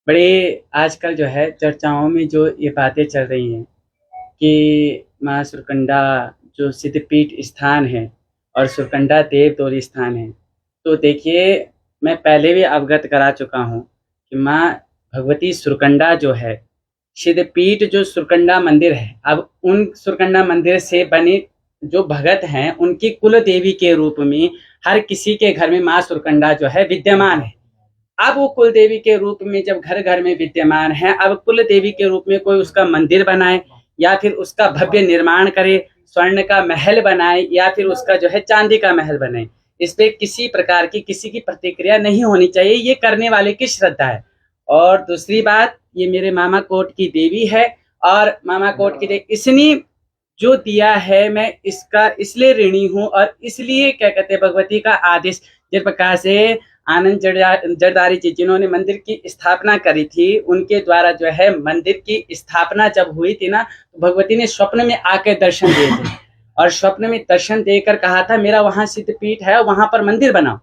बड़े आजकल जो है चर्चाओं में जो ये बातें चल रही हैं कि माँ सुरकंडा जो सिद्धपीठ स्थान है और सुरकंडा देवतोली स्थान है। तो देखिए, मैं पहले भी अवगत करा चुका हूँ कि माँ भगवती सुरकंडा जो है, सिद्धपीठ जो सुरकंडा मंदिर है, अब उन सुरकंडा मंदिर से बने जो भगत हैं, उनकी कुल देवी के रूप में हर किसी के घर में माँ सुरकंडा जो है विद्यमान है। अब वो कुल देवी के रूप में जब घर घर में विद्यमान है, अब कुल देवी के रूप में कोई उसका मंदिर बनाए या फिर उसका भव्य निर्माण करे, स्वर्ण का महल बनाए या फिर उसका जो है चांदी का महल बनाए, इस पे किसी प्रकार की किसी की प्रतिक्रिया नहीं होनी चाहिए। ये करने वाले की श्रद्धा है। और दूसरी बात, ये मेरे मामा कोट की देवी है और मामा कोट की देवी इसने जो दिया है, मैं इसका इसलिए ऋणी हूँ और इसलिए क्या कहते हैं, भगवती का आदेश जिस प्रकार से आनंद जरदारी जी जिन्होंने मंदिर की स्थापना करी थी, उनके द्वारा जो है मंदिर की स्थापना जब हुई थी ना, तो भगवती ने स्वप्न में आके दर्शन दिए थे और स्वप्न में दर्शन देकर कहा था मेरा वहां सिद्धपीठ है, वहां पर मंदिर बनाओ।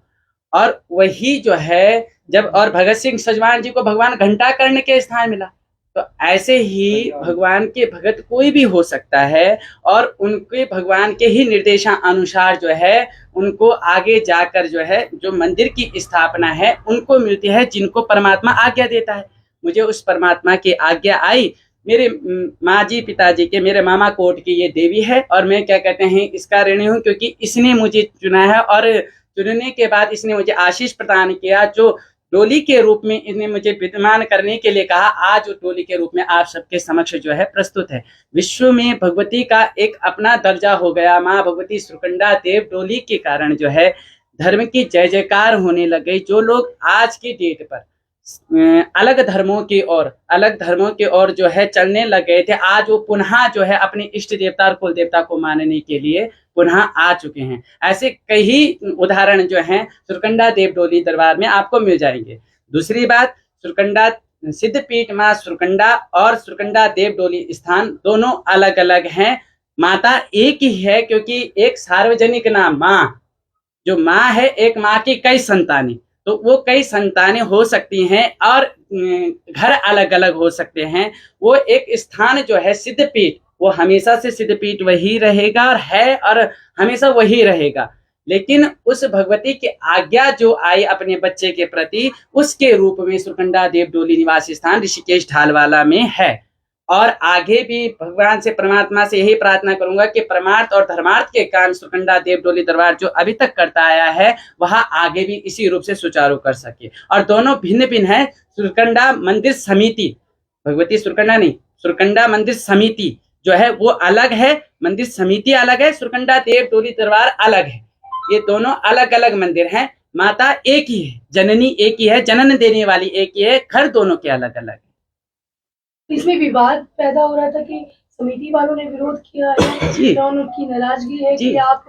और वही जो है जब और भगत सिंह सजवान जी को भगवान घंटा कर्ण के स्थान मिला, तो ऐसे ही भगवान के भगत कोई भी हो सकता है और उनके भगवान के ही निर्देशानुसार जो है उनको आगे जाकर जो है जो मंदिर की स्थापना है उनको मिलती है, जिनको परमात्मा आज्ञा देता है। मुझे उस परमात्मा की आज्ञा आई। मेरे माँ जी पिताजी के मेरे मामा कोट की ये देवी है और मैं क्या कहते हैं इसका ऋणी हूँ, क्योंकि इसने मुझे चुना है और चुनने के बाद इसने मुझे आशीष प्रदान किया, जो डोली के रूप में इन्हें मुझे विद्यमान करने के लिए कहा। आज वो डोली के रूप में आप सबके समक्ष जो है प्रस्तुत है। विश्व में भगवती का एक अपना दर्जा हो गया। माँ भगवती सुरकंडा देव डोली के कारण जो है धर्म की जय जयकार होने लग गई। जो लोग आज की डेट पर अलग धर्मों की ओर जो है चलने लग गए थे, आज वो पुनः जो है अपने इष्ट देवता और कुल देवता को मानने के लिए पुनः आ चुके हैं। ऐसे कई उदाहरण जो हैं सुरकंडा देव डोली दरबार में आपको मिल जाएंगे। दूसरी बात, सुरकंडा सिद्धपीठ माँ सुरकंडा और सुरकंडा देव डोली स्थान दोनों अलग अलग हैं। माता एक ही है, क्योंकि एक सार्वजनिक नाम माँ, जो माँ है, एक माँ की कई संतानें, तो वो कई संतानें हो सकती हैं और घर अलग अलग हो सकते हैं। वो एक स्थान जो है सिद्धपीठ, वो हमेशा से सिद्धपीठ वही रहेगा और है और हमेशा वही रहेगा। लेकिन उस भगवती की आज्ञा जो आई अपने बच्चे के प्रति, उसके रूप में सुरकंडा देव डोली निवास स्थान ऋषिकेश ढालवाला में है। और आगे भी भगवान से परमात्मा से यही प्रार्थना करूंगा कि परमार्थ और धर्मार्थ के काम सुरकंडा देव डोली दरबार जो अभी तक करता आया है वह आगे भी इसी रूप से सुचारू कर सके। और दोनों भिन्न भिन्न है। सुरकंडा मंदिर समिति, भगवती सुरकंडा नहीं, सुरकंडा मंदिर समिति जो है वो अलग है, मंदिर समिति अलग है, सुरकंडा देव डोली दरबार अलग है। ये दोनों अलग अलग मंदिर हैं। माता एक ही है, जननी एक ही है, जनन देने वाली एक ही है, घर दोनों के अलग अलग है। इसमें विवाद पैदा हो रहा था कि समिति वालों ने विरोध किया या उनकी नाराजगी है कि आप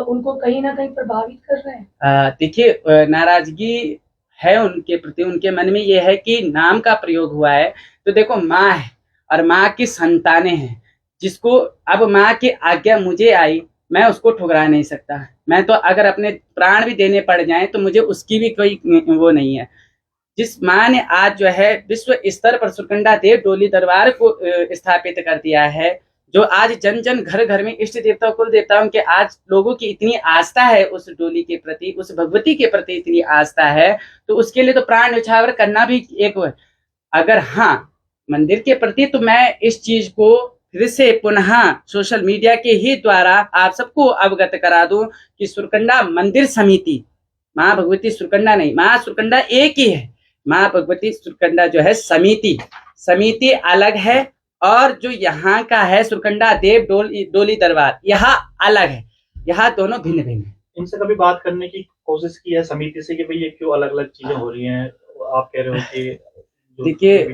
उनको कहीं ना कहीं प्रभावित कर रहे हैं। देखिए, नाराजगी है उनके प्रति, उनके मन में ये है कि नाम का प्रयोग हुआ है। तो देखो, माँ है और माँ की संतानें हैं, जिसको अब माँ की आज्ञा मुझे आई, मैं उसको ठुकरा नहीं सकता। मैं तो अगर अपने प्राण भी देने पड़ जाएं तो मुझे उसकी भी कोई वो नहीं है। जिस माँ ने आज जो है विश्व स्तर पर सुरकंडा देव डोली दरबार को स्थापित कर दिया है, जो आज जन जन घर घर में इष्ट देवता कुल देवताओं के आज लोगों की इतनी आस्था है, उस डोली के प्रति, उस भगवती के प्रति इतनी आस्था है, तो उसके लिए तो प्राण न्यौछावर करना भी एक। अगर हाँ मंदिर के प्रति, तो मैं इस चीज को फिर से पुनः सोशल मीडिया के ही द्वारा आप सबको अवगत करा दूं कि सुरकंडा मंदिर समिति, माँ भगवती सुरकंडा नहीं, माँ सुरकंडा एक ही है। माँ भगवती सुरकंडा जो है समिति अलग है और जो यहाँ का है सुरकंडा देव डोली दरबार यहाँ अलग है। यहाँ दोनों भिन्न भिन्न है। इनसे कभी बात करने की कोशिश की है समिति से कि भाई ये क्यों अलग अलग चीजें हो रही हैं? आप कह रहे हो कि देखिए,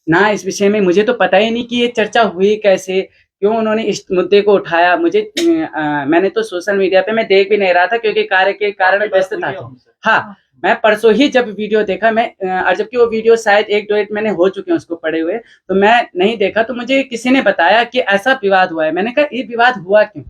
ना इस विषय में मुझे तो पता ही नहीं कि ये चर्चा हुई कैसे, क्यों उन्होंने इस मुद्दे को उठाया। मुझे मैंने तो सोशल मीडिया पे मैं देख भी नहीं रहा था, क्योंकि कार्य के कारण व्यस्त था। हाँ, मैं परसों ही जब वीडियो देखा, मैं और जबकि वो वीडियो शायद 1-2 मैंने हो चुके हैं उसको पढ़े हुए, तो मैं नहीं देखा। तो मुझे किसी ने बताया कि ऐसा विवाद हुआ है। मैंने कहा ये विवाद हुआ क्यों?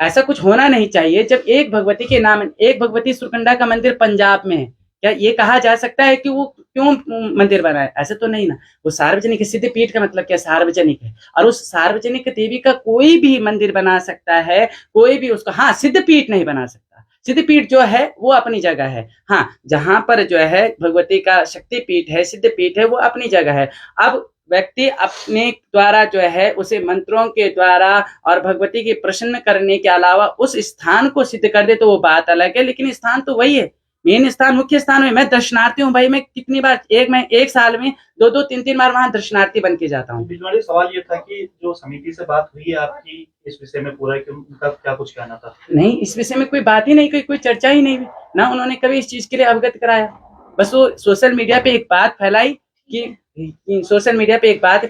ऐसा कुछ होना नहीं चाहिए। जब एक भगवती के नाम, एक भगवती सुरकंडा का मंदिर पंजाब में है, क्या ये कहा जा सकता है कि वो क्यों मंदिर बनाए? ऐसे तो नहीं ना। वो सार्वजनिक सिद्धपीठ का मतलब क्या, सार्वजनिक है, और उस सार्वजनिक देवी का कोई भी मंदिर बना सकता है, कोई भी उसको, हाँ सिद्धपीठ नहीं बना सकता। सिद्धपीठ जो है वो अपनी जगह है, हाँ जहां पर जो है भगवती का शक्तिपीठ है, सिद्धपीठ है, वो अपनी जगह है। अब व्यक्ति अपने द्वारा जो है उसे मंत्रों के द्वारा और भगवती की प्रसन्न करने के अलावा उस स्थान को सिद्ध कर दे तो वो बात अलग है, लेकिन स्थान तो वही है, मेन स्थान, मुख्य स्थान में। मैं दर्शनार्थी हूँ भाई, मैं कितनी बार, मैं एक साल में 2-2 3-3 बार वहां दर्शनार्थी बन के जाता हूँ। बिजवाड़ी, सवाल ये था कि जो समिति से बात हुई है आपकी इस विषय में पूरा, कि उनका क्या कुछ कहना था? नहीं, इस विषय में कोई बात ही नहीं, कोई चर्चा ही नहीं हुई ना, उन्होंने कभी इस चीज के लिए अवगत कराया। बस वो सोशल मीडिया पे एक बात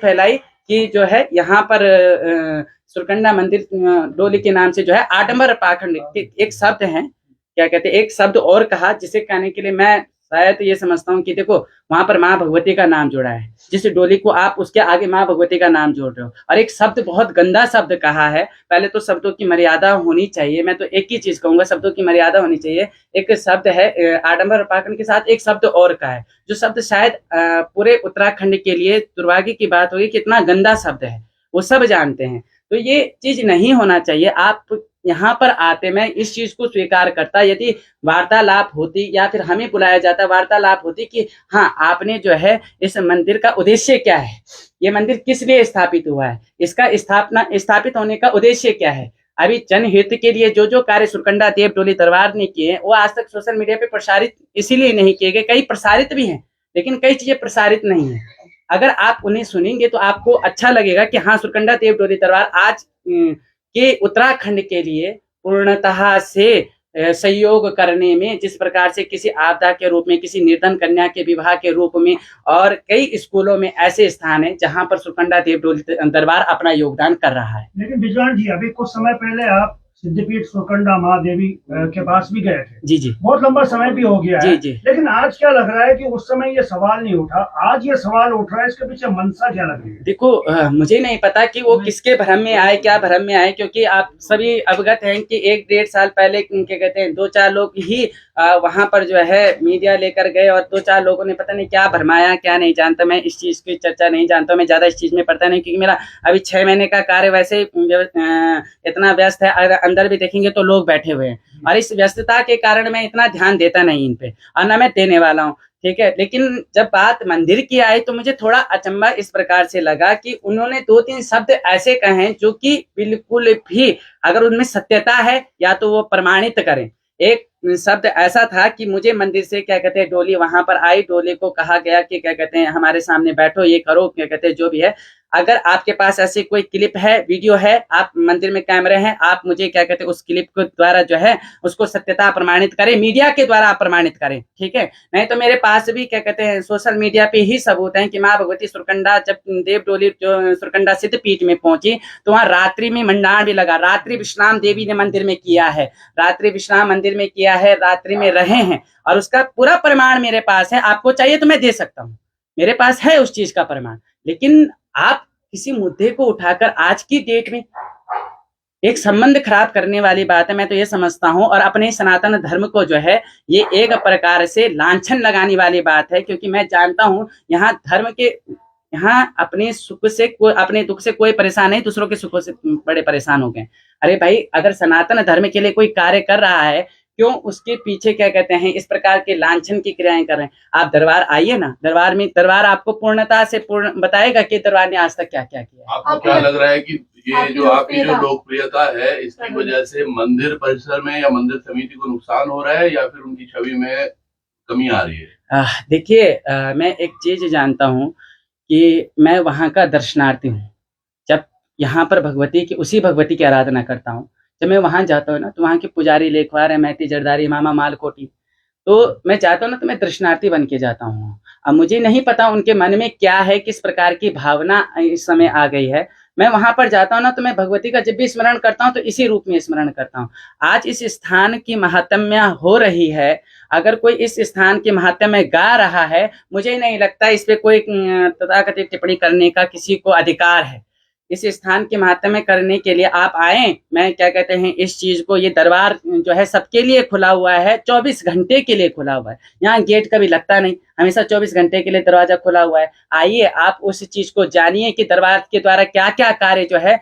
फैलाई कि जो है यहाँ पर सुरकंडा मंदिर डोली के नाम से जो है आडंबर पाखंड एक शब्द है, क्या कहते हैं, एक शब्द और कहा, जिसे कहने के लिए मैं शायद ये समझता हूँ कि देखो वहां पर माँ भगवती का नाम जोड़ा है, जिस डोली को आप उसके आगे माँ भगवती का नाम जोड़ रहे हो, और एक शब्द, बहुत गंदा शब्द कहा है। पहले तो शब्दों की मर्यादा होनी चाहिए, मैं तो एक ही चीज कहूंगा, शब्दों की मर्यादा होनी चाहिए। एक शब्द है आडंबर पाखंड के साथ एक शब्द और का है, जो शब्द शायद पूरे उत्तराखंड के लिए दुर्भाग्य की बात होगी, कितना गंदा शब्द है, वो सब जानते हैं। तो ये चीज नहीं होना चाहिए। आप यहाँ पर आते, मैं इस चीज को स्वीकार करता, यदि वार्तालाप होती या फिर हमें बुलाया जाता, वार्तालाप होती कि हाँ आपने जो है इस मंदिर का उद्देश्य क्या है, ये मंदिर किस लिए स्थापित हुआ है, इसका स्थापित होने का उद्देश्य क्या है। अभी जनहित के लिए जो जो कार्य सुरकंडा देव डोली दरबार ने किए वो आज तक सोशल मीडिया पे प्रसारित इसीलिए नहीं किए गए, कई प्रसारित भी हैं लेकिन कई चीजें प्रसारित नहीं है। अगर आप उन्हें सुनेंगे तो आपको अच्छा लगेगा कि हाँ सुरकंडा देव डोली दरबार आज के उत्तराखंड के लिए पूर्णतः से सहयोग करने में, जिस प्रकार से किसी आपदा के रूप में, किसी निर्धन कन्या के विवाह के रूप में, और कई स्कूलों में ऐसे स्थान है जहां पर सुरकंडा देव डोली दरबार अपना योगदान कर रहा है। लेकिन बिजवान जी, अभी कुछ समय पहले आप सिद्धपीठ सुरकंडा महादेवी के पास भी गए थे। जी जी, बहुत लंबा समय भी हो गया है। जी। लेकिन आज क्या लग रहा है कि उस समय ये सवाल नहीं उठा, आज ये सवाल उठ रहा है, इसके पीछे मंशा क्या लग रही है? देखो मुझे नहीं पता कि वो किसके भ्रम में आए, क्या भ्रम में आए, क्योंकि आप सभी अवगत हैं कि 1-1.5 साल पहले क्या कहते हैं 2-4 लोग ही वहां पर जो है मीडिया लेकर गए, और 2-4 लोगों ने पता नहीं क्या भरमाया, क्या नहीं जानता, मैं इस चीज की चर्चा नहीं जानता, मैं ज्यादा इस चीज में पढ़ता नहीं, क्योंकि मेरा अभी 6 महीने का कार्य वैसे इतना व्यस्त है, अंदर भी देखेंगे तो लोग बैठे हुए हैं, और इस व्यस्तता के कारण मैं इतना ध्यान देता नहीं इन पे, और न मैं देने वाला हूँ, ठीक है। लेकिन जब बात मंदिर की आई तो मुझे थोड़ा अचंभा इस प्रकार से लगा कि उन्होंने 2-3 शब्द ऐसे कहे जो कि बिल्कुल भी, अगर उनमें सत्यता है या तो वो प्रमाणित करें। एक शब्द ऐसा था कि मुझे मंदिर से क्या कहते हैं डोली वहां पर आई, डोली को कहा गया कि क्या कहते हैं हमारे सामने बैठो, ये करो, क्या कहते हैं जो भी है, अगर आपके पास ऐसी कोई क्लिप है, वीडियो है, आप मंदिर में कैमरे हैं, आप मुझे क्या कहते हैं उस क्लिप के द्वारा जो है उसको सत्यता प्रमाणित करें, मीडिया के द्वारा आप प्रमाणित करें, ठीक है। नहीं तो मेरे पास भी क्या कहते हैं सोशल मीडिया पे ही सबूत है कि माँ भगवती सुरकंडा जब देव डोली जो सुरकंडा सिद्धपीठ में पहुंची तो वहां रात्रि में मंडाण भी लगा, रात्रि विश्राम देवी ने मंदिर में किया है, रात्रि विश्राम मंदिर में किया है, रात्रि में रहे हैं, और उसका पूरा प्रमाण मेरे पास है। आपको चाहिए तो मैं दे सकता हूँ, मेरे पास है उस चीज का प्रमाण। लेकिन आप किसी मुद्दे को उठाकर आज की डेट में एक संबंध खराब करने वाली बात है, मैं तो ये समझता हूँ, और अपने सनातन धर्म को जो है ये एक प्रकार से लांछन लगाने वाली बात है, क्योंकि मैं जानता हूँ यहाँ धर्म के, यहाँ अपने सुख से कोई, अपने दुख से कोई परेशान नहीं, दूसरों के सुखों से बड़े परेशान हो गए। अरे भाई, अगर सनातन धर्म के लिए कोई कार्य कर रहा है, क्यों उसके पीछे क्या कहते हैं इस प्रकार के लांछन की क्रियाएं कर रहे हैं। आप दरबार आइए ना, दरबार आपको पूर्णता से पूर्ण बताएगा कि दरबार ने आज तक क्या क्या किया। आपको क्या लग रहा है कि ये जो आपकी जो लोकप्रियता है इसकी वजह से मंदिर परिसर में या मंदिर समिति को नुकसान हो रहा है या फिर उनकी छवि में कमी आ रही है? देखिए, मैं एक चीज जानता हूँ कि मैं वहां का दर्शनार्थी हूँ। जब यहाँ पर भगवती की, उसी भगवती की आराधना करता हूँ, जब मैं वहां जाता हूँ ना तो वहां के पुजारी, लेखवार है, मैती, जरदारी, मामा, मालकोटी, तो मैं जाता हूँ ना तो मैं दर्शनार्थी बन के जाता हूँ। अब मुझे नहीं पता उनके मन में क्या है, किस प्रकार की भावना इस समय आ गई है। मैं वहां पर जाता हूँ ना तो मैं भगवती का जब भी स्मरण करता हूँ तो इसी रूप में स्मरण करता हूँ। आज इस स्थान की महात्म्य हो रही है, अगर कोई इस स्थान के महात्म्य गा रहा है, मुझे नहीं लगता इस पे कोई तथाकथित टिप्पणी करने का किसी को अधिकार है, इस स्थान के महात्म्य करने के लिए आप आए। मैं क्या कहते हैं इस चीज को, ये दरबार जो है सबके लिए खुला हुआ है, 24 घंटे के लिए खुला हुआ है। यहाँ गेट कभी लगता नहीं, हमेशा 24 घंटे के लिए दरवाजा खुला हुआ है। आइए आप उस चीज को जानिए कि दरबार के द्वारा क्या क्या कार्य जो है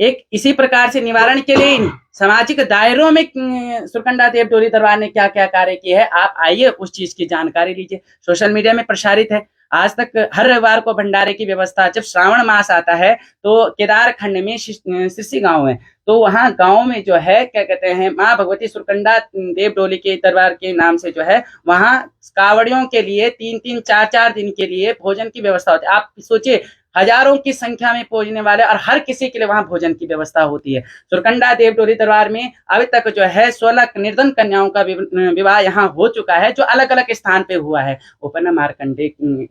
एक इसी प्रकार से निवारण के लिए ही सामाजिक दायरों में सुरकंडा देव डोली दरबार ने क्या क्या कार्य किए हैं, आप आइए उस चीज की जानकारी लीजिए। सोशल मीडिया में प्रसारित है। आज तक हर रविवार को भंडारे की व्यवस्था, जब श्रावण मास आता है तो केदार खंड में सिरसी गांव है, तो वहां गांव में जो है क्या कहते हैं माँ भगवती सुरकंडा देव डोली के दरबार के नाम से जो है वहां कावड़ियों के लिए 3-3, 4-4 दिन के लिए भोजन की व्यवस्था होती है। आप सोचिए, हजारों की संख्या में पहुंचने वाले और हर किसी के लिए वहां भोजन की व्यवस्था होती है। सुरकंडा देव डोली दरबार में अभी तक जो है 16 निर्धन कन्याओं का विवाह यहाँ हो चुका है, जो अलग अलग स्थान पे हुआ है। ओपन मार्कंडे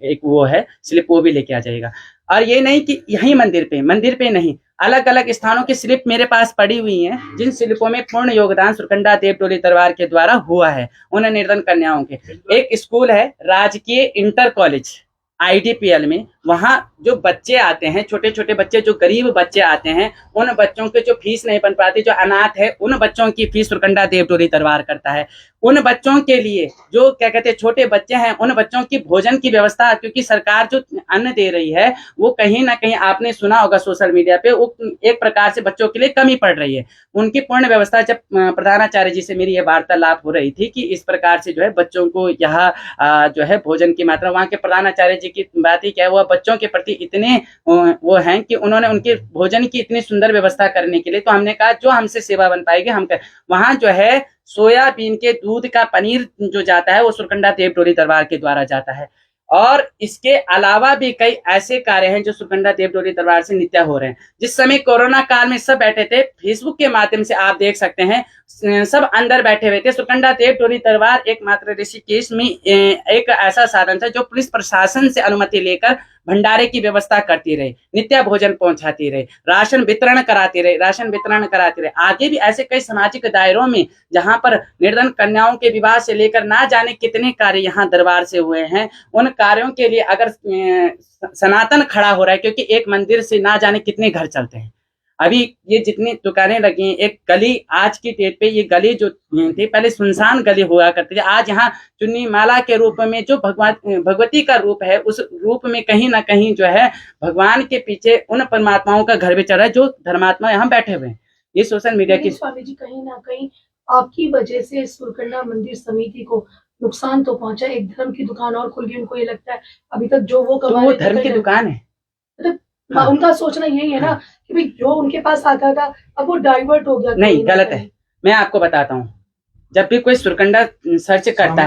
एक वो है स्लिप, वो भी लेके आ जाएगा। और ये नहीं कि यही मंदिर पे नहीं, अलग अलग स्थानों की स्लिप मेरे पास पड़ी हुई हैं, जिन स्लिपों में पूर्ण योगदान सुरकंडा देव डोली दरबार के द्वारा हुआ है उन निर्धन कन्याओं के। एक स्कूल है राजकीय इंटर कॉलेज IDPL में, वहां जो बच्चे आते हैं, छोटे छोटे बच्चे जो गरीब बच्चे आते हैं, उन बच्चों के जो फीस नहीं बन पाती, जो अनाथ है, उन बच्चों की फीस सुरकंडा देव डोली दरबार करता है। उन बच्चों के लिए जो क्या कहते हैं छोटे बच्चे हैं, उन बच्चों की भोजन की व्यवस्था, क्योंकि सरकार जो अन्न दे रही है वो कहीं ना कहीं आपने सुना होगा सोशल मीडिया पे, वो एक प्रकार से बच्चों के लिए कमी पड़ रही है। उनकी पूर्ण व्यवस्था, जब प्रधानाचार्य जी से मेरी ये वार्तालाप हो रही थी कि इस प्रकार से जो है बच्चों को यहाँ जो है भोजन की मात्रा, वहाँ के प्रधानाचार्य जी की बात ही क्या है, वह बच्चों के प्रति इतने वो हैं कि उन्होंने उनके भोजन की इतनी सुंदर व्यवस्था करने के लिए, तो हमने कहा जो हमसे सेवा बन पाएगी हम कर। वहां जो है सोयाबीन के दूध का पनीर जो जाता है वो सुरकंडा देव डोली दरबार के द्वारा जाता है। और इसके अलावा भी कई ऐसे कार्य हैं जो सुरकंडा देव डोली दरबार से नित्य हो रहे हैं। जिस समय कोरोना काल में सब बैठे थे, फेसबुक के माध्यम से आप देख सकते हैं सब अंदर बैठे हुए थे। सुरकंडा देव डोली दरबार एकमात्र ऋषिकेश में एक ऐसा साधन था जो पुलिस प्रशासन से अनुमति लेकर भंडारे की व्यवस्था करती रही, नित्य भोजन पहुंचाती रही, राशन वितरण कराती रही। आगे भी ऐसे कई सामाजिक दायरों में जहां पर निर्धन कन्याओं के विवाह से लेकर ना जाने कितने कार्य यहाँ दरबार से हुए हैं। उन कार्यों के लिए अगर सनातन खड़ा हो रहा है, क्योंकि एक मंदिर से ना जाने कितने घर चलते हैं। अभी ये जितनी दुकानें लगी हैं, एक गली आज की डेट पे, ये गली जो थी पहले सुनसान गली हुआ करती थी, आज यहाँ चुन्नी माला के रूप में जो भगवती का रूप है, उस रूप में कहीं ना कहीं जो है भगवान के पीछे उन परमात्माओं का घर भी चल रहा है जो धर्मात्मा यहाँ बैठे हुए हैं। ये सोशल मीडिया की स्वामी जी कहीं ना कहीं आपकी वजह से सुरकंडा मंदिर समिति को नुकसान तो पहुंचा। एक धर्म की दुकान और खुल गई, उनको ये लगता है अभी तक जो वो कमा वो धर्म की दुकान है। हाँ। उनका सोचना यही है ना कि भाई जो उनके पास आता था अब वो डाइवर्ट हो गया। नहीं, गलत है। मैं आपको बताता हूँ, जब भी कोई सुरकंडा सर्च करता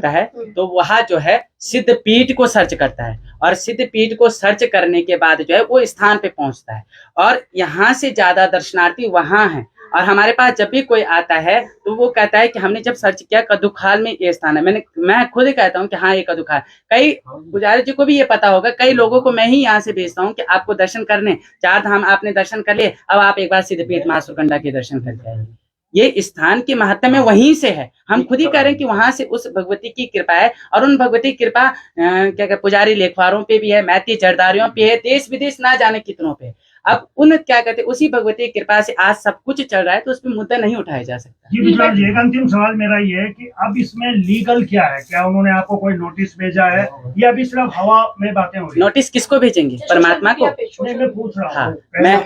है तो वहाँ जो है सिद्ध पीठ को सर्च करता है, और सिद्ध पीठ को सर्च करने के बाद जो है वो स्थान पे पहुंचता है, और यहाँ से ज्यादा दर्शनार्थी वहाँ हैं। और हमारे पास जब भी कोई आता है तो वो कहता है कि हमने जब सर्च किया कद्दूखाल में ये स्थान है। मैं खुद ही कहता हूँ कि हाँ ये कद्दूखाल। कई पुजारी जी को भी ये पता होगा, कई लोगों को मैं ही यहाँ से भेजता हूँ कि आपको दर्शन करने, 4 धाम आपने दर्शन कर लिए, अब आप एक बार सिद्धपीठ माँ सुरकंडा के दर्शन कर जाइए। ये स्थान की महत्व में वहीं से है। हम खुद ही कह रहे हैं कि वहां से उस भगवती की कृपा है, और उन भगवती की कृपा क्या पुजारी लेखवारों पे भी है, मैती जरदारियों पे है, देश विदेश ना जाने कितनों पे। अब उन क्या कहते उसी भगवती की कृपा से आज सब कुछ चल रहा है, तो उसमें मुद्दा नहीं उठाया जा सकता। जी विद्वान जी, एक अंतिम सवाल मेरा ये है कि अब इसमें लीगल क्या है? क्या उन्होंने आपको कोई नोटिस भेजा है या अभी सिर्फ हवा में बातें हो रही? नोटिस किसको भेजेंगे? परमात्मा को। नहीं, मैं पूछ रहा हूँ।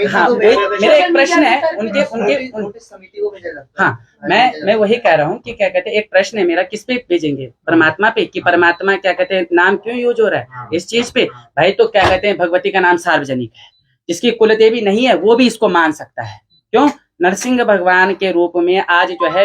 हाँ, मेरा एक प्रश्न है उनके हाँ, मैं वही कह रहा हूँ कि क्या कहते हैं, एक प्रश्न है मेरा, किस पे भेजेंगे? परमात्मा पे, कि परमात्मा क्या कहते हैं नाम क्यों यूज हो रहा है इस चीज पे? भाई तो क्या कहते हैं भगवती का नाम सार्वजनिक है, जिसकी कुलदेवी नहीं है वो भी इसको मान सकता है। क्यों? नरसिंह भगवान के रूप में आज जो है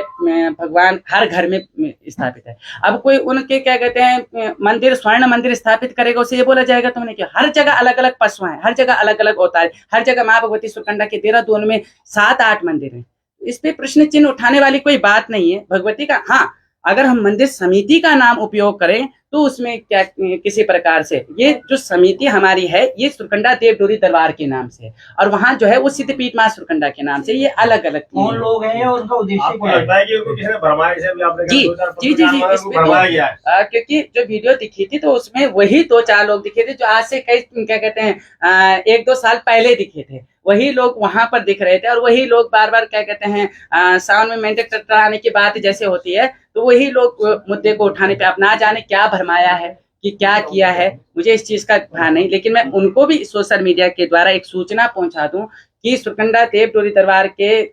भगवान हर घर में स्थापित है। अब कोई उनके क्या कहते हैं मंदिर, स्वर्ण मंदिर स्थापित करेगा, उसे ये बोला जाएगा तुमने क्या? हर जगह अलग अलग पशु हैं, हर जगह अलग अलग अवतार है, हर जगह माँ भगवती सुरकंडा के देहरादून में 7-8 मंदिर है। इस पे प्रश्न चिन्ह उठाने वाली कोई बात नहीं है भगवती का। हाँ, अगर हम मंदिर समिति का नाम उपयोग करें तो उसमें क्या किसी प्रकार से ये जो समिति हमारी है ये सुरकंडा देव डोली दरबार के नाम से, और वहाँ जो है वो सिद्धपीठ मां सुरकंडा के नाम से, ये अलग अलग कौन लोग हैं और उनका उद्देश्य आपको क्या है? लगता है कि उनको किसी ने भरमाया, जैसे अभी आपने जी कहा 2-4 जी जी जी, पत्रकार इसमें को भरमाया गया है? क्योंकि जो वीडियो दिखी थी तो उसमें वही 2-4 लोग दिखे थे जो आज से कई क्या कहते हैं 1-2 साल पहले दिखे थे, वही लोग वहां पर दिख रहे थे, और वही लोग बार बार क्या कहते हैं सावन में मेंढक टकराने की बात जैसे होती है तो वही लोग मुद्दे को उठाने पे, अब ना जाने क्या भरमाया है कि क्या किया है, मुझे इस चीज का ध्यान नहीं, लेकिन मैं उनको भी सोशल मीडिया के द्वारा एक सूचना पहुंचा दूं कि सुरकंडा देव डोली दरबार के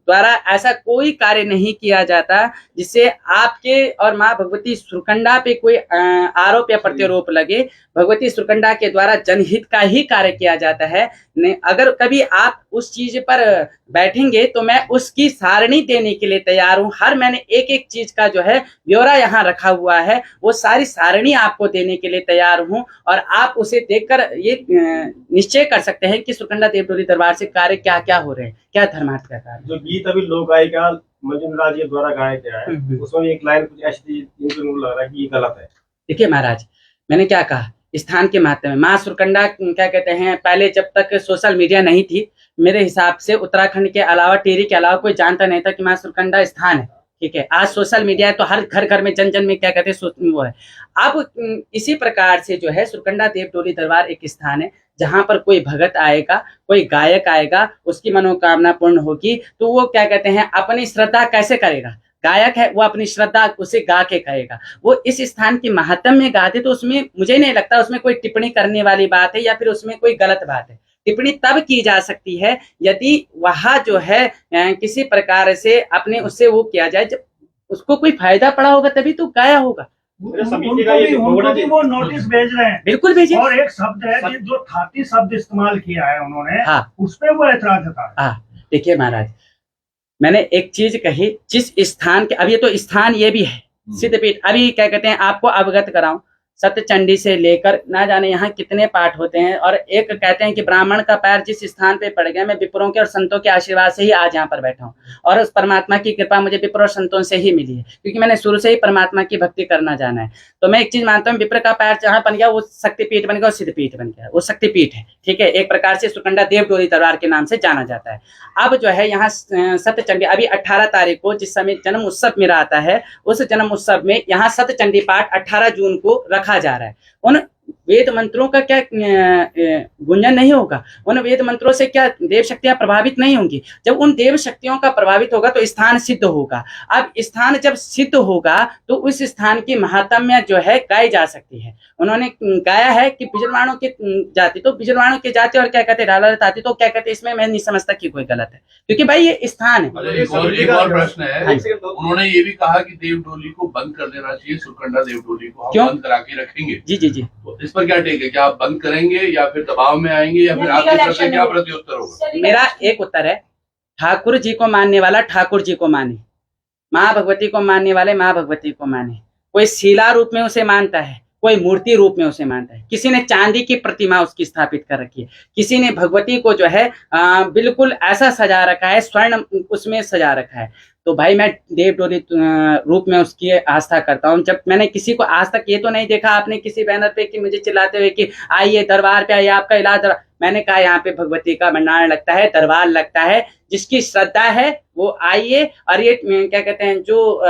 द्वारा ऐसा कोई कार्य नहीं किया जाता जिससे आपके और मां भगवती सुरकंडा पे कोई आरोप या प्रत्यारोप लगे। भगवती सुरकंडा के द्वारा जनहित का ही कार्य किया जाता है। अगर कभी आप उस चीज पर बैठेंगे तो मैं उसकी सारणी देने के लिए तैयार हूँ। हर मैंने एक एक चीज का जो है ब्यौरा यहाँ रखा हुआ है, वो सारी सारणी आपको देने के लिए तैयार हूँ, और आप उसे देखकर ये निश्चय कर सकते हैं कि सुरकंडा देव डोली दरबार से कार्य क्या क्या हो रहे हैं, क्या धर्मार्थ का कार्य। जो गीत अभी लोक गायिका मंजुनाथ जी द्वारा गाया गया है उसमें एक लाइन कुछ ऐसी थी जिनको लग रहा है कि ये गलत है। देखिए महाराज, मैंने क्या कहा, स्थान के माध्यम में माँ सुरकंडा क्या कहते हैं, पहले जब तक सोशल मीडिया नहीं थी मेरे हिसाब से उत्तराखंड के अलावा टिहरी के अलावा कोई जानता नहीं था कि माँ सुरकंडा स्थान है। ठीक है, आज सोशल मीडिया है तो हर घर घर में जन जन में क्या कहते हैं वो है। अब इसी प्रकार से जो है सुरकंडा देव डोली दरबार एक स्थान है जहां पर कोई भगत आएगा, कोई गायक आएगा, उसकी मनोकामना पूर्ण होगी तो वो क्या कहते हैं अपनी श्रद्धा कैसे करेगा, गायक है वो अपनी श्रद्धा उसे गा के कहेगा। वो इस स्थान की महात्म में गाते तो उसमें मुझे नहीं लगता उसमें कोई टिप्पणी करने वाली बात है या फिर उसमें कोई गलत बात है। टिप्पणी तब की जा सकती है यदि वह जो है किसी प्रकार से अपने उससे वो किया जाए, जब उसको कोई फायदा पड़ा होगा तभी तो गाया होगा। समिति का ये उनको भी वो नोटिस भेज रहे हैं। बिल्कुल भेजिए। और एक शब्द है कि जो थाती शब्द इस्तेमाल किया है उन्होंने, हाँ। उस पे वो ऐतराज जता है। देखिए महाराज, मैंने एक चीज कही, जिस स्थान के, अब ये तो स्थान ये भी है सिद्धपीठ, अभी क्या कहते हैं आपको अवगत कराऊं, सत्यचंडी से लेकर ना जाने यहाँ कितने पाठ होते हैं, और एक कहते हैं कि ब्राह्मण का पैर जिस स्थान पे पड़ गया, मैं विप्रों के और संतों के आशीर्वाद से ही आज यहाँ पर बैठा हूँ, और उस परमात्मा की कृपा मुझे विप्र और संतों से ही मिली है, क्योंकि मैंने शुरू से ही परमात्मा की भक्ति करना जाना है। तो मैं एक चीज मानता हूँ, विप्र का पैर जहाँ बन गया वो शक्तिपीठ बन गया और सिद्धपीठ बन गया, वो शक्तिपीठ है। ठीक है, एक प्रकार से सुरकंडा देव डोली दरबार के नाम से जाना जाता है। अब जो है यहाँ सत्यचंडी, अभी 18 तारीख को जिस समय जन्म उत्सव मेरा आता है, उस जन्म उत्सव में यहाँ सत्यचंडी पाठ 18 जून को रखा जा रहा है। उन वेद मंत्रों का क्या गुंजन नहीं होगा, उन वेद मंत्रों से क्या देव शक्तियां प्रभावित नहीं होंगी। जब उन देव शक्तियों का प्रभावित होगा तो स्थान सिद्ध होगा। अब स्थान जब सिद्ध होगा तो उस स्थान की महात्म्य जो है गाई जा सकती है। उन्होंने गाया है कि बिजलवाणों की जाति, तो बिजलवाणों की जाति और क्या कहते हैं जाति, तो क्या कहते हैं, इसमें मैं नहीं समझता कि कोई गलत है, क्योंकि भाई ये स्थान है। एक और प्रश्न है, उन्होंने ये भी कहा कि देव डोली को बंद कर देना चाहिए, सुरकंडा देव डोली को हम बंद करा के रखेंगे। जी जी जी, तो इस पर क्या टेक है, क्या आप बंद करेंगे या फिर दबाव में आएंगे या फिर आपकी तरफ से क्या प्रत्युत्तर होगा? मेरा एक उत्तर है, ठाकुर जी को मानने वाला ठाकुर जी को माने, माँ भगवती को मानने वाले माँ भगवती को माने। कोई शिला रूप में उसे मानता है, कोई मूर्ति रूप में उसे मानता है। किसी ने चांदी की प्रतिमा उसकी स्थापित कर रखी है, किसी ने भगवती को जो है बिल्कुल ऐसा सजा रखा है, स्वर्ण उसमें सजा रखा है। तो भाई मैं देव डोली रूप में उसकी आस्था करता हूँ। जब मैंने किसी को आज तक ये तो नहीं देखा आपने किसी बैनर पे कि मुझे चिल्लाते हुए कि आइए दरबार पे आइए, आपका इलाज। मैंने कहा यहाँ पे भगवती का भंडार लगता है, दरबार लगता है, जिसकी श्रद्धा है वो आइए। और ये क्या कहते हैं जो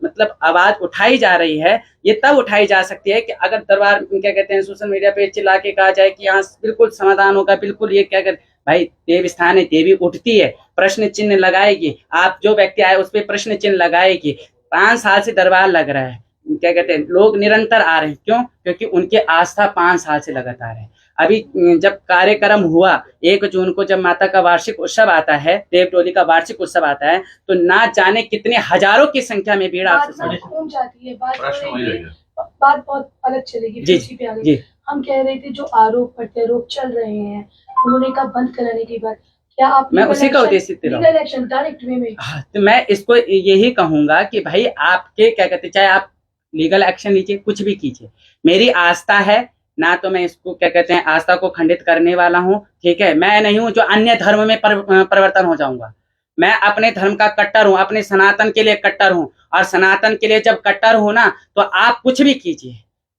मतलब आवाज उठाई जा रही है, ये तब उठाई जा सकती है कि अगर दरबार क्या कहते हैं सोशल मीडिया पे चिल्ला के कहा जाए कि यहाँ बिल्कुल समाधान होगा, बिल्कुल ये क्या कर, भाई देव स्थान है, देवी उठती है, प्रश्न चिन्ह लगाएगी, आप जो व्यक्ति आए उस पर प्रश्न चिन्ह लगाएगी। 5 साल से दरबार लग रहा है, क्या कहते हैं लोग निरंतर आ रहे हैं, क्यों? क्योंकि उनकी आस्था 5 साल से लगातार है। अभी जब कार्यक्रम हुआ 1 जून को, जब माता का वार्षिक उत्सव आता है, देव डोली का वार्षिक उत्सव आता है, तो ना जाने कितने हजारों की संख्या में भीड़ आपसे घूम जाती है। बात बहुत अलग चलेगी। जी, हम कह रहे थे जो आरोप प्रत्यारोप चल रहे हैं, उन्होंने कहा बंद कराने की बात, क्या आप मैं उसी का उद्देश्य डायरेक्ट वे में? तो मैं इसको यही कहूंगा कि भाई आपके क्या कहते, चाहे आप लीगल एक्शन लीजिए, कुछ भी कीजिए, मेरी आस्था है ना, तो मैं इसको क्या कहते हैं आस्था को खंडित करने वाला हूँ। ठीक है, मैं नहीं हूँ जो अन्य धर्म में परिवर्तन हो जाऊंगा। मैं अपने धर्म का कट्टर हूँ, अपने सनातन के लिए कट्टर हूँ, और सनातन के लिए जब कट्टर हूँ ना, तो आप कुछ भी कीजिए,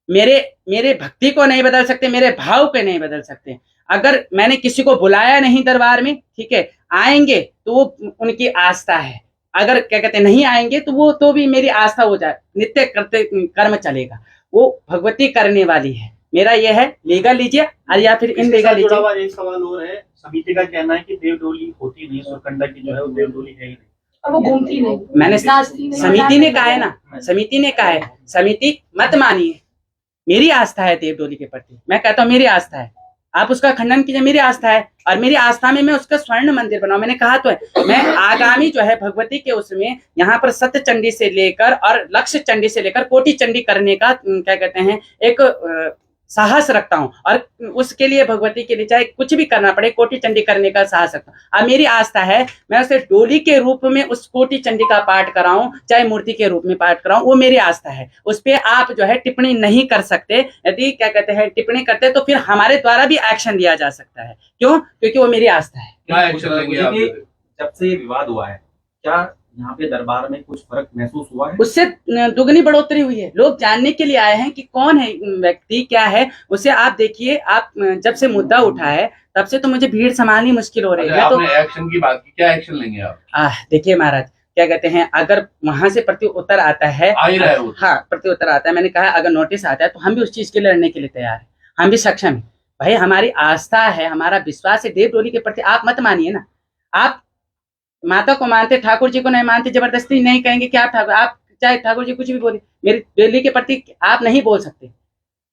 मेरे भक्ति को नहीं बदल सकते, मेरे भाव पे नहीं बदल सकते। अगर मैंने किसी को बुलाया नहीं दरबार में, ठीक है, आएंगे तो वो उनकी आस्था है, अगर क्या कहते नहीं आएंगे तो वो तो भी मेरी आस्था हो जाए, नित्य करते कर्म चलेगा, वो भगवती करने वाली है। मेरा ये है, लीगल लीजिए और या फिर इन लीगल जुड़ा लीजिए। हुआ एक सवाल और है, समिति का कहना है कि देवडोली होती नहीं, सुरकंडा की जो है वो देवडोली है ही नहीं, और वो घूमती नहीं, मैंने नाचती नहीं, समिति ने कहा है ना, समिति ने कहा है, समिति मत मानिए, मेरी आस्था है देवडोली के प्रति, मैं कहता हूँ मेरी आस्था है, आप उसका खंडन कीजिए, मेरी आस्था है, और मेरी आस्था में मैं उसका स्वर्ण मंदिर बनाऊं, मैंने कहा तो है, मैं आगामी जो है भगवती के उसमें यहाँ पर सत्य चंडी से लेकर और लक्ष्य चंडी से लेकर कोटि चंडी करने का क्या कहते हैं एक साहस रखता हूँ, और उसके लिए भगवती के लिए चाहे कुछ भी करना पड़े, कोटि चंडी करने का साहस रखता हूँ। अब मेरी आस्था है, मैं उसे डोली के रूप में उस कोटि चंडी का पाठ कराऊं, चाहे मूर्ति के रूप में पाठ कराऊं, वो मेरी आस्था है, उस पर आप जो है टिप्पणी नहीं कर सकते। यदि क्या कहते हैं टिप्पणी करते तो फिर हमारे द्वारा भी एक्शन लिया जा सकता है, क्यों? क्योंकि वो मेरी आस्था है। क्या एक्शन लेंगे आप? जब से ये विवाद हुआ है, क्या यहाँ पे दरबार में कुछ फर्क महसूस हुआ है? उससे दुगनी बढ़ोतरी हुई है, लोग जानने के लिए आए हैं कि कौन है व्यक्ति, क्या है उसे। आप देखिए, आप जब से मुद्दा उठा है तब से तो मुझे भीड़ संभालनी मुश्किल हो रही है। आपने एक्शन की बात की, क्या एक्शन लेंगे आप? देखिए महाराज, क्या कहते हैं, अगर वहां से प्रत्युत्तर आता है, आ ही रहा है वो। हाँ, प्रत्युत्तर आता है, मैंने कहा अगर नोटिस आता है तो हम भी उस चीज के लिए लड़ने के लिए तैयार है, हम भी सक्षम है। भाई हमारी आस्था है, हमारा विश्वास है देवडोली के प्रति। आप मत मानिए ना, आप माता को मानते, ठाकुर जी को नहीं मानते, जबरदस्ती नहीं कहेंगे कि आप ठाकुर, आप चाहे ठाकुर जी कुछ भी बोले, मेरी डोली के प्रति आप नहीं बोल सकते,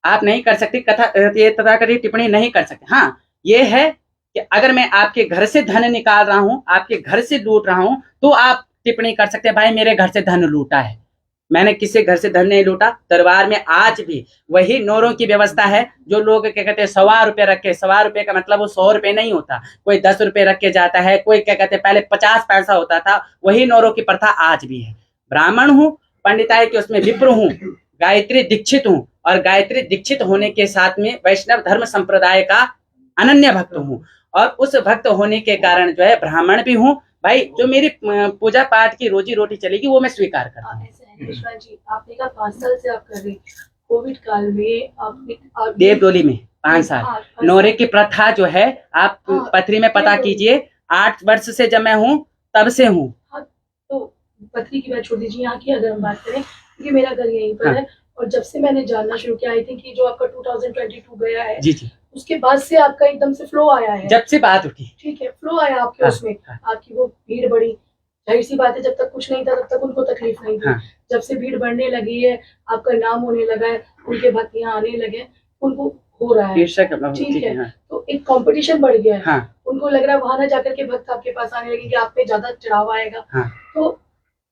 आप नहीं कर सकते कथा, ये तथाकथित टिप्पणी नहीं कर सकते। हाँ, ये है कि अगर मैं आपके घर से धन निकाल रहा हूं, आपके घर से लूट रहा हूं, तो आप टिप्पणी कर सकते हैं, भाई मेरे घर से धन लूटा है। मैंने किसी घर से धन नहीं लूटा। दरबार में आज भी वही नोरों की व्यवस्था है, जो लोग क्या कहते हैं 100 रुपए रख के, 100 रुपए का मतलब वो 100 रुपए नहीं होता, कोई 10 रुपए रख के जाता है, कोई क्या कहते हैं पहले 50 पैसा होता था, वही नोरों की प्रथा आज भी है। ब्राह्मण हूँ, पंडिताई के उसमें विप्र हूँ, गायत्री दीक्षित हूँ, और गायत्री दीक्षित होने के साथ में वैष्णव धर्म संप्रदाय का अनन्य भक्त हूँ, और उस भक्त होने के कारण जो है ब्राह्मण भी हूँ। भाई जो मेरी पूजा पाठ की रोजी रोटी चलेगी वो मैं स्वीकार करता हूँ। कृष्णा जी, आपने कहा 5 साल से आप कर रहे हैं, कोविड काल में आपने देवडोली में 5 साल नोरे की प्रथा जो है, आप पथरी में पता कीजिए, 8 वर्ष से जब मैं हूँ तब से हूँ। तो पथरी की बात छोड़ दीजिए, यहाँ की अगर हम बात करें, क्योंकि मेरा घर यहीं पर है, और जब से मैंने जानना शुरू किया, आई थिंक कि जो आपका 2022 गया है, जी जी, उसके बाद से आपका एकदम से फ्लो आया है, जब से बात उठी, ठीक है, फ्लो आया आपके उसमें, आपकी वो भीड़ बढ़ी। जाहिर सी बात है, जब तक कुछ नहीं था तब तक उनको तकलीफ नहीं थी। जब से भीड़ बढ़ने लगी है, आपका नाम होने लगा है, उनके भक्त यहाँ आने लगे, उनको हो रहा है, ठीक है, तो एक कंपटीशन बढ़ गया है। उनको लग रहा है वहां ना जाकर के भक्त आपके पास आने लगे कि आप पे ज्यादा चढ़ावा आएगा, तो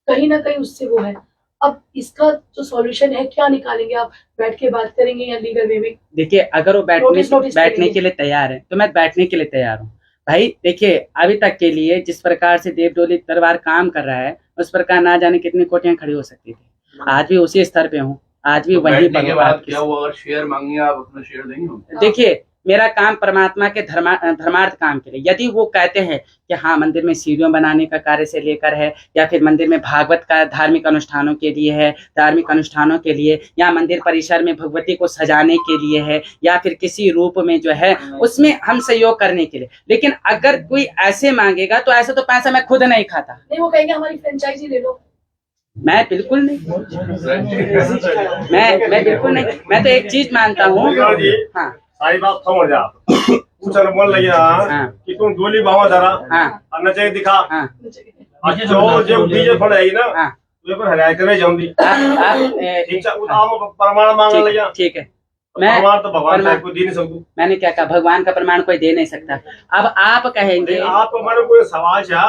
कहीं ना कहीं उससे वो है। अब इसका जो सॉल्यूशन है, क्या निकालेंगे आप? बैठ के बात करेंगे या लीगल वे में? देखिए, अगर वो बैठने के लिए तैयार है तो मैं बैठने के लिए तैयार हूँ। भाई देखिए, अभी तक के लिए जिस प्रकार से देवडोली दरबार काम कर रहा है, उस प्रकार ना जाने कितनी कोटियां खड़ी हो सकती थी। आज भी उसी स्तर पे हूँ, आज भी वहीं पर। के बाद क्या वो अगर शेयर मांगे आप अपना शेयर देंगे? देखिए, मेरा काम परमात्मा के धर्मार्थ काम के लिए, यदि वो कहते हैं कि हाँ मंदिर में सीढ़ियों बनाने का कार्य से लेकर है, या फिर मंदिर में भागवत का धार्मिक अनुष्ठानों के लिए है, धार्मिक अनुष्ठानों के लिए, या मंदिर परिसर में भगवती को सजाने के लिए है, या फिर किसी रूप में जो है उसमें हम सहयोग करने के लिए। लेकिन अगर कोई ऐसे मांगेगा तो ऐसे तो पैसा मैं खुद नहीं खाता। नहीं, वो कहेंगे हमारी फ्रेंचाइजी ले लो। मैं बिल्कुल नहीं, मैं बिल्कुल नहीं। मैं तो एक चीज मानता हूँ, हाँ सारी बात समझ जा, पूछन बोल रही है कि तुम डोली बावा धरा, नचे दिखा, जो जो डीजे पड़ेगी ना, तो पर हराय करे जाऊंगी, ठीक है, उताम प्रमाण मांग लिया, ठीक है। प्रमाण तो भगवान को दे नहीं सकूं। मैंने क्या कहा, भगवान का प्रमाण कोई दे नहीं सकता। अब आप कहेंगे, आपको हमारे कोई सवाल है,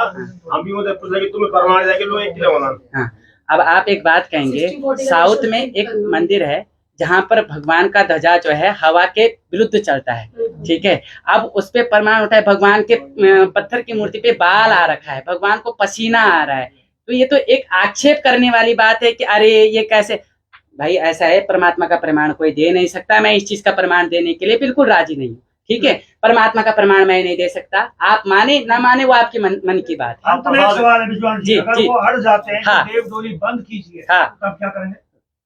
हम भी उधर पूछ रहे कि तुम्हें प्रमाण जाके लो एक किलो होना। हाँ, अब आप एक बात कहेंगे, साउथ में एक मंदिर है जहां पर भगवान का ध्वजा जो है हवा के विरुद्ध चलता है, ठीक है। अब उस पे प्रमाण होता है, भगवान के पत्थर की मूर्ति पे बाल आ रखा है, भगवान को पसीना आ रहा है, तो ये तो एक आक्षेप करने वाली बात है कि अरे ये कैसे। भाई ऐसा है, परमात्मा का प्रमाण कोई दे नहीं सकता, मैं इस चीज का प्रमाण देने के लिए बिल्कुल राजी नहीं हूँ। ठीक है, परमात्मा का प्रमाण मैं नहीं दे सकता, आप माने ना माने वो आपके मन की बात है। अंत में एक सवाल है विद्वान जी, अगर जी। वो अड़ जाते हैं हाँ। कि देव डोली बंद कीजिए, हाँ। तब क्या करेंगे?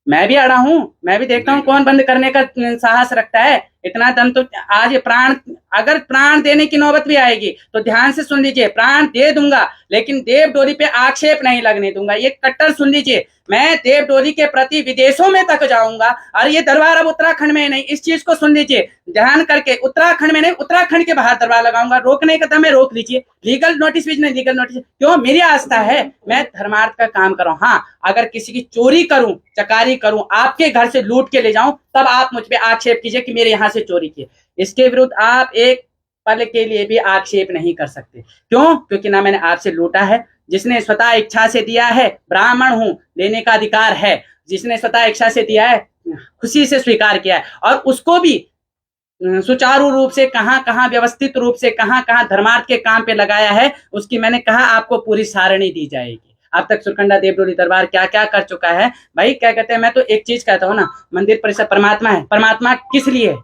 मैं भी अड़ा हूँ, मैं भी देखता हूँ कौन बंद करने का साहस रखता है। इतना दम तो आज ये प्राण, अगर प्राण देने की नौबत भी आएगी तो ध्यान से सुन लीजिए, प्राण दे दूंगा लेकिन देव डोली पे आक्षेप नहीं लगने दूंगा। ये कट्टर सुन लीजिए, मैं देव डोली के प्रति विदेशों में तक जाऊंगा। और ये दरबार अब उत्तराखंड में नहीं, इस चीज को सुन लीजिए ध्यान करके, उत्तराखंड में नहीं, उत्तराखंड के बाहर दरबार लगाऊंगा। रोकने का दम है रोक लीजिए, लीगल नोटिस भी नहीं, लीगल नोटिस क्यों? मेरी आस्था है, मैं धर्मार्थ का काम कर रहा हूँ। हाँ, अगर किसी की चोरी करूं, चकारी करूं, आपके घर से लूट के ले जाऊं, तब आप मुझ पे आक्षेप कीजिए कि मेरे यहाँ से चोरी की। इसके विरुद्ध आप एक पल के लिए भी आक्षेप नहीं कर सकते। क्यों? क्योंकि ना मैंने आपसे लूटा है, जिसने स्वतः इच्छा से दिया है, ब्राह्मण हूं, लेने का अधिकार है। जिसने स्वतः इच्छा से दिया है, खुशी से स्वीकार किया है, और उसको भी सुचारू रूप से कहां व्यवस्थित रूप से कहां धर्मार्थ के काम पे लगाया है, उसकी मैंने कहा आपको पूरी सारणी दी जाएगी। अब तक सुरकंडा देव डोली दरबार क्या क्या कर चुका है भाई। क्या कहते हैं, मैं तो एक चीज कहता हूँ ना, मंदिर परिसर परमात्मा है। परमात्मा किस लिए?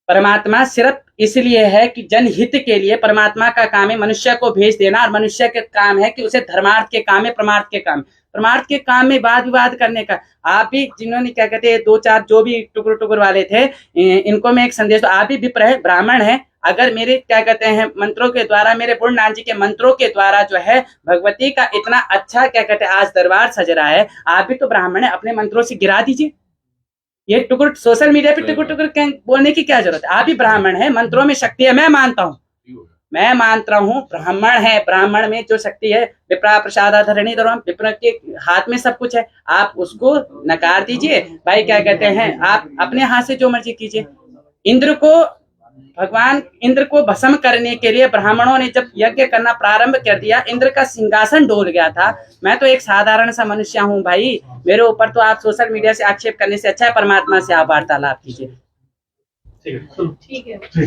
परमात्मा सिर्फ इसलिए है कि जनहित के लिए परमात्मा का काम है मनुष्य को भेज देना, और मनुष्य के काम है कि उसे धर्मार्थ के काम है, परमार्थ के काम, परमार्थ के काम में वाद विवाद करने का। आप भी जिन्होंने क्या कहते हैं, दो चार जो भी टुकड़ टुकड़ वाले थे, इनको मैं एक संदेश दो, आप भी विप्र है, ब्राह्मण है। अगर मेरे क्या कहते हैं मंत्रों के द्वारा, मेरे पूर्णनाथ जी के मंत्रों के द्वारा जो है भगवती का इतना अच्छा क्या कहते हैं आज दरबार सज रहा है, आप भी तो ब्राह्मण है, अपने मंत्रों से गिरा दीजिए। ये टुकड़ सोशल मीडिया पे टुकड़ टुकड़ बोलने की क्या जरूरत है? आप भी ब्राह्मण है, मंत्रों में शक्ति है, मैं मानता हूँ, मैं मानता हूँ ब्राह्मण है, ब्राह्मण में जो शक्ति है, विप्रा प्रसादाधरणी धर्म, विप्र के हाथ में सब कुछ है, आप उसको नकार दीजिए भाई। क्या कहते हैं, आप अपने हाथ से जो मर्जी कीजिए। इंद्र को, भगवान इंद्र को भस्म करने के लिए ब्राह्मणों ने जब यज्ञ करना प्रारंभ कर दिया, इंद्र का सिंहासन डोल गया था। मैं तो एक साधारण सा मनुष्य हूँ भाई, मेरे ऊपर तो आप सोशल मीडिया से आक्षेप करने से अच्छा है परमात्मा से आप वार्तालाप कीजिए। ठीक है। ठीक है।